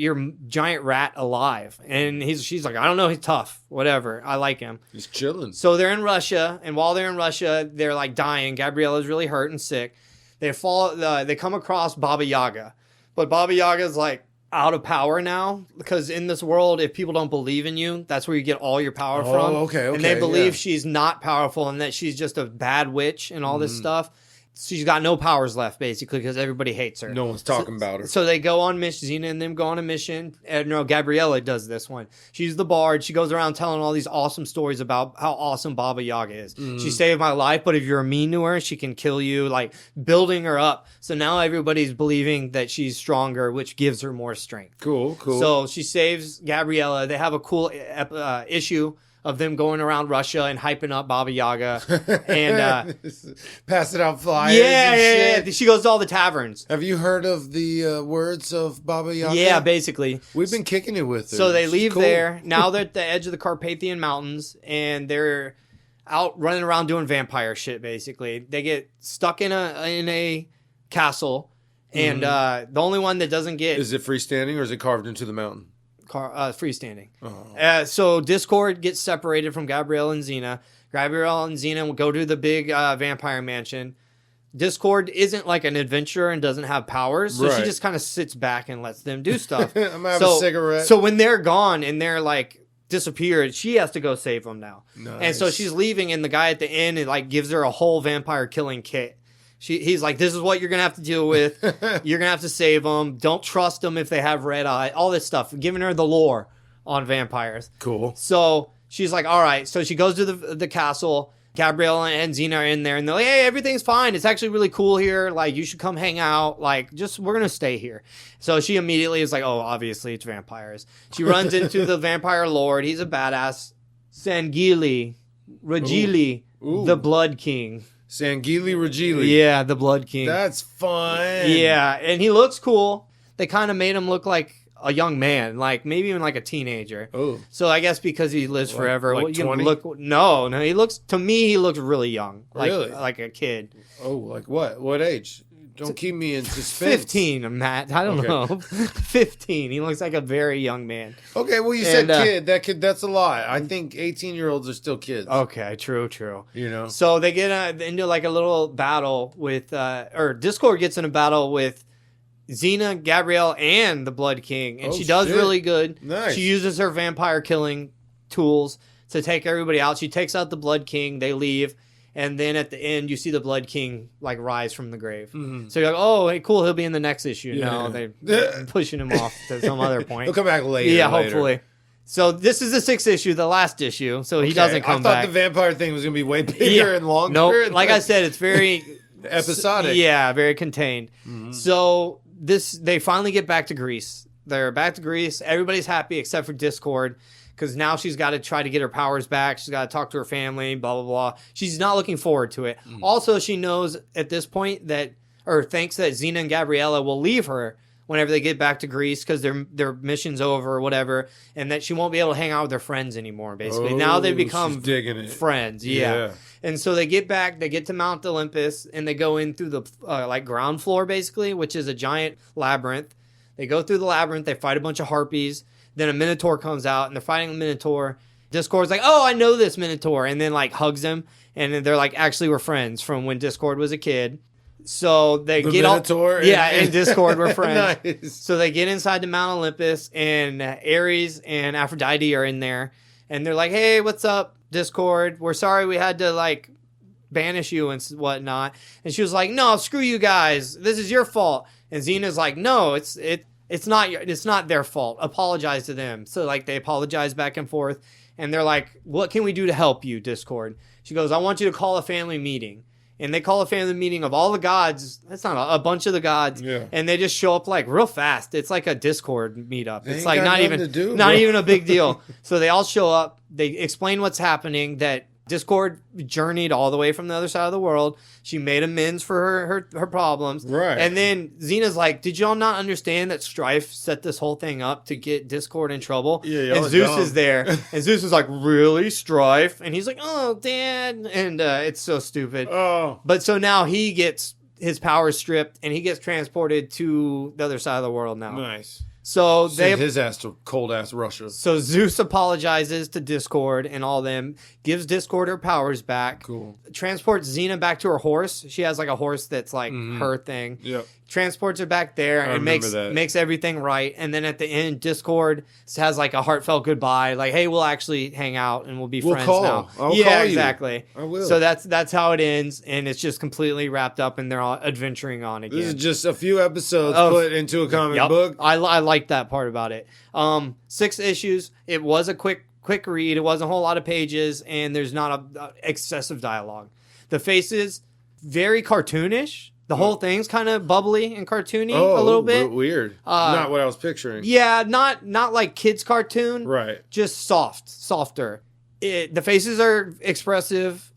giant rat alive? And she's like, I don't know. He's tough. Whatever. I like him.
He's chilling.
So they're in Russia. And while they're in Russia, they're like dying. Gabriella's really hurt and sick. They come across Baba Yaga. But Baba Yaga's like out of power now, because in this world, if people don't believe in you, that's where you get all your power from.
Okay.
And they believe she's not powerful and that she's just a bad witch and all this stuff. She's got no powers left, basically, because everybody hates her.
No one's talking about her.
So they go on mission. Xena and them go on a mission. No, Gabriella does this one. She's the bard. She goes around telling all these awesome stories about how awesome Baba Yaga is. She saved my life, but if you're mean to her, she can kill you, like building her up. So now everybody's believing that she's stronger, which gives her more strength.
Cool.
So she saves Gabriella. They have a cool issue of them going around Russia and hyping up Baba Yaga and
passing out flyers.
Yeah. She goes to all the taverns.
Have you heard of the words of Baba Yaga?
Yeah, basically.
We've been kicking it with her.
So they leave there. Now they're at the edge of the Carpathian Mountains, and they're out running around doing vampire shit, basically. They get stuck in a castle, and the only one that doesn't get...
Is it freestanding or is it carved into the mountain?
Freestanding. So Discord gets separated from Gabrielle and Xena. Gabrielle and Xena will go to the big vampire mansion. Discord isn't like an adventurer and doesn't have powers, so she just kind of sits back and lets them do stuff.
I'm gonna have a cigarette.
So when they're gone and they're like disappeared, she has to go save them now.
Nice.
And so she's leaving, and the guy at the inn like gives her a whole vampire killing kit. He's like, this is what you're going to have to deal with. You're going to have to save them. Don't trust them if they have red eye. All this stuff. Giving her the lore on vampires.
Cool.
So she's like, all right. So she goes to the castle. Gabrielle and Xena are in there, and they're like, hey, everything's fine. It's actually really cool here. Like, you should come hang out. Like, we're going to stay here. So she immediately is like, oh, obviously it's vampires. She runs into the vampire lord. He's a badass. Sangili Rajili, the Blood King.
Sangili Rajili.
Yeah, the Blood King.
That's fun.
Yeah, and he looks cool. They kind of made him look like a young man, like maybe even like a teenager.
Oh.
So I guess because he lives forever.
Like 20?
No, he looks, to me, he looks really young. Like,
really?
Like a kid.
Oh, like what? What age? Don't keep me in suspense.
15, Matt. I don't know. 15. He looks like a very young man.
Okay, well, you said kid. That's a lie. I think 18-year-olds are still kids.
Okay, true.
You know?
So they get into like a little battle with, or Discord gets in a battle with Xena, Gabrielle, and the Blood King. And she does really good.
Nice.
She uses her vampire killing tools to take everybody out. She takes out the Blood King. They leave. And then at the end, you see the Blood King like rise from the grave. Mm-hmm. So you're like, oh, hey, cool, he'll be in the next issue. Yeah. No, they're pushing him off to some other point.
He'll come back later.
Yeah, hopefully. So this is the 6th issue, the last issue. So he doesn't come back.
I thought the vampire thing was going to be way bigger and longer.
Nope. Like I said, it's very
episodic.
Yeah, very contained. Mm-hmm. So they finally get back to Greece. They're back to Greece. Everybody's happy except for Discord. Because now she's got to try to get her powers back. She's got to talk to her family, blah, blah, blah. She's not looking forward to it. Mm. Also, she knows at this point thinks that Xena and Gabriella will leave her whenever they get back to Greece because their mission's over or whatever, and that she won't be able to hang out with their friends anymore, basically. Now they become friends. Yeah. And so they get back, they get to Mount Olympus, and they go in through the ground floor, basically, which is a giant labyrinth. They go through the labyrinth, they fight a bunch of harpies. Then a Minotaur comes out, and they're fighting the Minotaur. Discord's like, oh, I know this Minotaur, and then, like, hugs him. And then they're like, actually, we're friends from when Discord was a kid. So they get
Minotaur
and Discord were friends.
Nice.
So they get inside the Mount Olympus, and Ares and Aphrodite are in there. And they're like, hey, what's up, Discord? We're sorry we had to, like, banish you and whatnot. And she was like, no, screw you guys. This is your fault. And Xena's like, no, it's not their fault. Apologize to them. So like they apologize back and forth, and they're like, what can we do to help you, Discord? She goes, I want you to call a family meeting. And they call a family meeting of all the gods. That's not a bunch of the gods. Yeah. And they just show up like real fast. It's like a Discord meetup. It's like not even a big deal. So they all show up. They explain what's happening, that Discord journeyed all the way from the other side of the world. She made amends for her problems. Right. And then Xena's like, did y'all not understand that Strife set this whole thing up to get Discord in trouble? Yeah. And Zeus is there. And Zeus is like, really, Strife? And he's like, oh, Dad. And it's so stupid. Oh. But so now he gets his powers stripped, and he gets transported to the other side of the world now.
Nice.
So
send his ass to cold ass Russia.
So Zeus apologizes to Discord and all them, gives Discord her powers back.
Cool.
Transports Xena back to her horse. She has like a horse that's like her thing. Yep. Transports her back there and makes everything right. And then at the end, Discord has like a heartfelt goodbye, like, hey, we'll actually hang out and we'll be friends now.
I'll call you.
Exactly.
I will.
So that's how it ends, and it's just completely wrapped up, and they're all adventuring on again.
This is just a few episodes put into a comic book.
I like that part about it. 6 issues. It was a quick read. It wasn't a whole lot of pages, and there's not a excessive dialogue. The faces, very cartoonish. The whole thing's kind of bubbly and cartoony a little bit.
Weird. Not what I was picturing.
Yeah, not like kids' cartoon.
Right.
Just softer. The faces are expressive.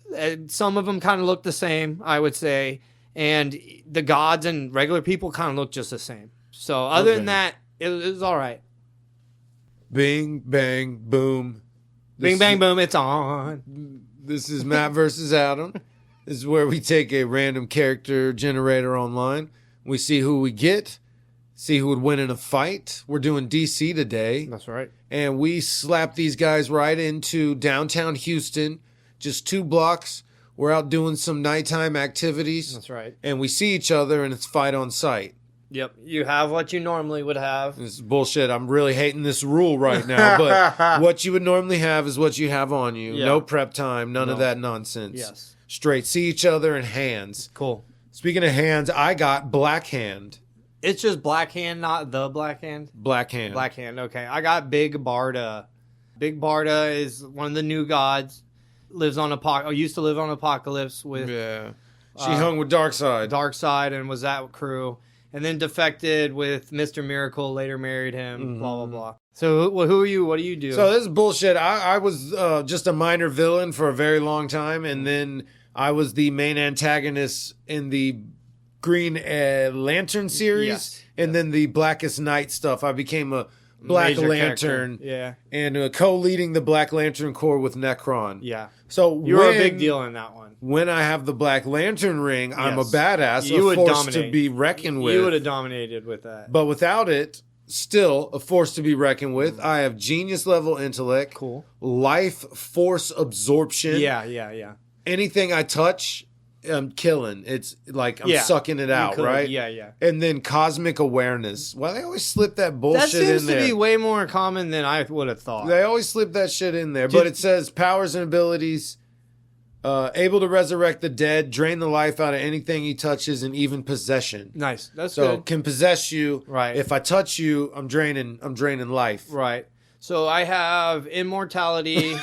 Some of them kind of look the same, I would say. And the gods and regular people kind of look just the same. So other than that, it was all right.
Bing, bang, boom.
Bing, bang, boom, it's on.
This is Matt versus Adam. This is where we take a random character generator online. We see who we get, see who would win in a fight. We're doing DC today.
That's right.
And we slap these guys right into downtown Houston, just 2 blocks. We're out doing some nighttime activities.
That's right.
And we see each other, and it's fight on sight.
Yep. You have what you normally would have.
This is bullshit. I'm really hating this rule right now, but what you would normally have is what you have on you. Yeah. No prep time, none of that nonsense.
Yes.
Straight. See each other in hands.
Cool.
Speaking of hands, I got Black Hand.
It's just Black Hand, not the Black Hand?
Black Hand.
Black Hand, okay. I got Big Barda. Big Barda is one of the new gods. used to live on Apocalypse with
She hung with
Darkseid and was that crew, and then defected with Mr. Miracle. Later married him. Blah blah blah. So who are you? What do you do?
So this is bullshit. I was just a minor villain for a very long time, and then I was the main antagonist in the Green Lantern series, and then the Blackest Night stuff. I became a Black
Major
Lantern,
character.
and co-leading the Black Lantern Corps with Necron.
Yeah.
So
you were a big deal in that one.
When I have the Black Lantern ring, I'm a badass,
you
a
would
force
dominate.
to be reckoned with.
You would have dominated with that.
But without it, still a force to be reckoned with. I have genius level intellect.
Cool.
Life force absorption.
Yeah.
Anything I touch, I'm killing. It's like I'm sucking it out, right?
Yeah.
And then cosmic awareness. Well, they always slip that bullshit in there.
That seems to be way more common than I would have thought.
They always slip that shit in there. But it says powers and abilities, able to resurrect the dead, drain the life out of anything he touches, and even possession.
Nice. That's
so
good.
can possess you.
Right.
If I touch you, I'm draining life.
Right. So I have immortality,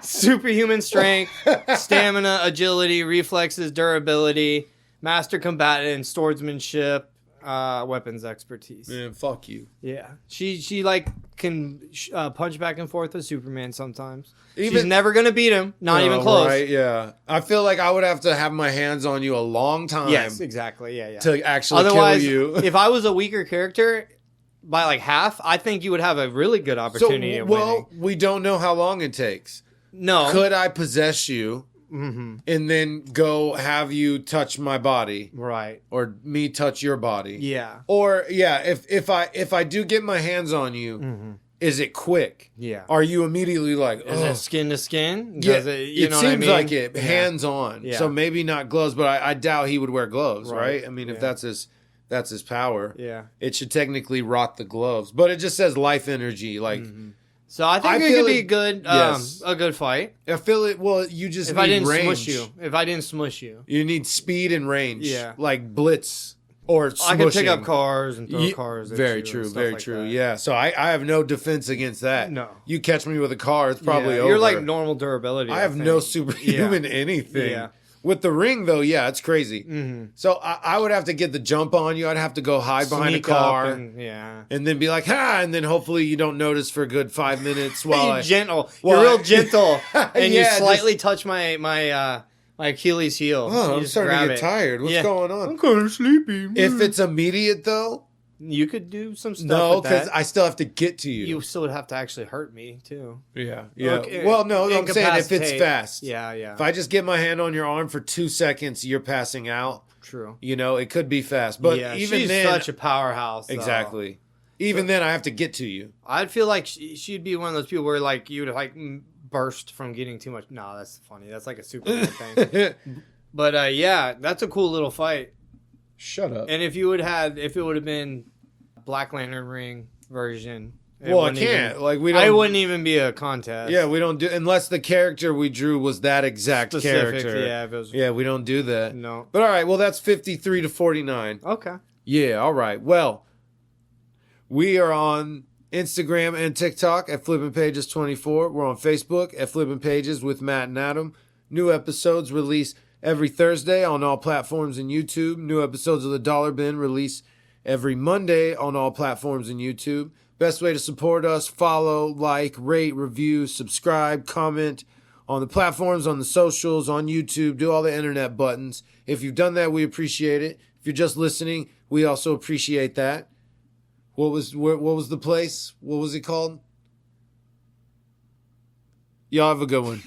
superhuman strength, stamina, agility, reflexes, durability, master combatant, swordsmanship, weapons expertise.
Man, fuck you.
Yeah. She like can punch back and forth with Superman sometimes.
She's
never going to beat him. Not even close.
Right, yeah. I feel like I would have to have my hands on you a long time.
Yes, exactly. Yeah.
To actually
Otherwise,
kill you.
if I was a weaker character by like half, I think you would have a really good opportunity of winning.
We don't know how long it takes.
No.
Could I possess you and then go have you touch my body?
Right.
Or me touch your body?
Yeah.
Or if I do get my hands on you, is it quick?
Yeah.
Are you immediately like,
is it skin to skin?
Yeah,
it
seems like it. Hands on.
Yeah.
So maybe not gloves, but I doubt he would wear gloves, right? I mean, if
Yeah.
that's his power.
Yeah.
It should technically rot the gloves, but it just says life energy, like.
So I think it could be good. A good fight.
I feel it. Well, you just
if
need
I didn't
range.
smush you. If I didn't smush you,
you need speed and range.
Yeah.
Like blitz or smushing.
I could pick up cars and throw cars. At
very
you
true.
and stuff
Very
like
true.
that.
Yeah. So I have no defense against that.
No.
You catch me with a car, it's probably over.
You're like normal durability.
I have no superhuman anything.
Yeah.
With the ring, though, yeah, it's crazy. So I would have to get the jump on you. I'd have to go hide behind a
Sneak
car.
up and
then be like, ha! And then hopefully you don't notice for a good 5 minutes while
You're gentle. You're real gentle. And you
Yeah,
slightly touch my Achilles heel.
Oh,
You
I'm
just
starting to
grab
get
it.
tired. What's
Yeah.
going on?
I'm kind of sleepy.
If it's immediate, though,
You could do some stuff
no,
with
because
that.
I still have to get to you.
You still would have to actually hurt me, too.
Yeah.
Look,
well, no, I'm saying if it's
incapacitate.
fast.
Yeah.
If I just get my hand on your arm for 2 seconds, you're passing out.
True.
You know, it could be fast. But
yeah,
even
she's
then,
such a powerhouse. Though.
exactly. Even then, I have to get to you.
I'd feel like she'd be one of those people where like you'd like burst from getting too much. No, that's funny. That's like a Superman thing. But yeah, that's a cool little fight.
Shut up.
And if it would have been Black Lantern ring version.
Well, I can't. We don't.
It wouldn't even be a contest.
Yeah, we don't do unless the character we drew was that exact
Specific,
character.
yeah, if it was,
yeah, we don't do that.
No.
But all right, well, that's 53 to 49.
Okay.
Yeah, all right. Well, we are on Instagram and TikTok at Flippin' Pages 24. We're on Facebook at Flippin' Pages with Matt and Adam. New episodes release every Thursday on all platforms and YouTube. New episodes of The Dollar Bin release every Monday on all platforms and YouTube. Best way to support us, follow, like, rate, review, subscribe, comment on the platforms, on the socials, on YouTube. Do all the internet buttons. If you've done that, we appreciate it. If you're just listening, we also appreciate that. What was the place? What was it called? Y'all have a good one.